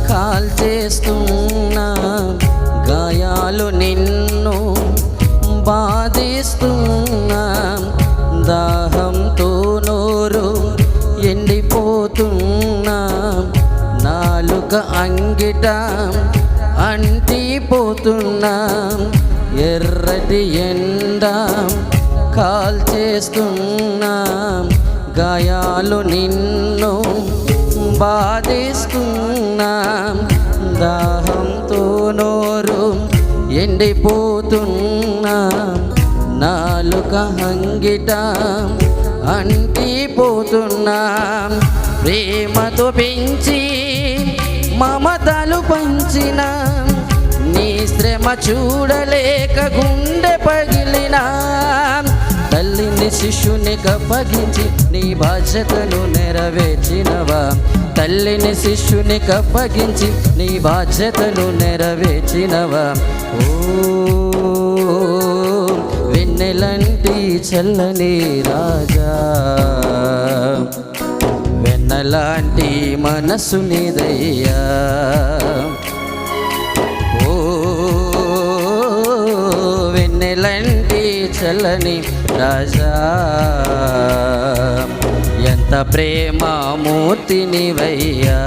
కాల్చేస్తున్నా గాయాలు నిన్ను బాధిస్తున్నా దాహంతో నోరు ఎండిపోతున్నా నాలుక అంగిట అంటిపోతున్నా ఎర్రటి ఎండ కాల్చేస్తున్నా గాయాలు నిన్ను బాధిస్తున్నా దాహంతో నోరు ఎండిపోతున్నా నాలుక అంగిట అంటిపోతున్నా ప్రేమతో పెంచి మమతలు పంచిన నీ శ్రమ చూడలేక గుండె పగిలినా తల్లిని శిష్యుని కప్పగించి నీ బాధ్యతను నెరవేర్చినవా తల్లిని శిష్యుని కప్పగించి నీ బాధ్యతను నెరవేర్చినవా ఓ వెన్నెలంటి చల్లని రాజా వెన్నలాంటి మనసు నీదయ్యా ఓ వెన్నెలంటి చల్లని రాజా ఎంత ప్రేమ మూర్తి నీవయ్యా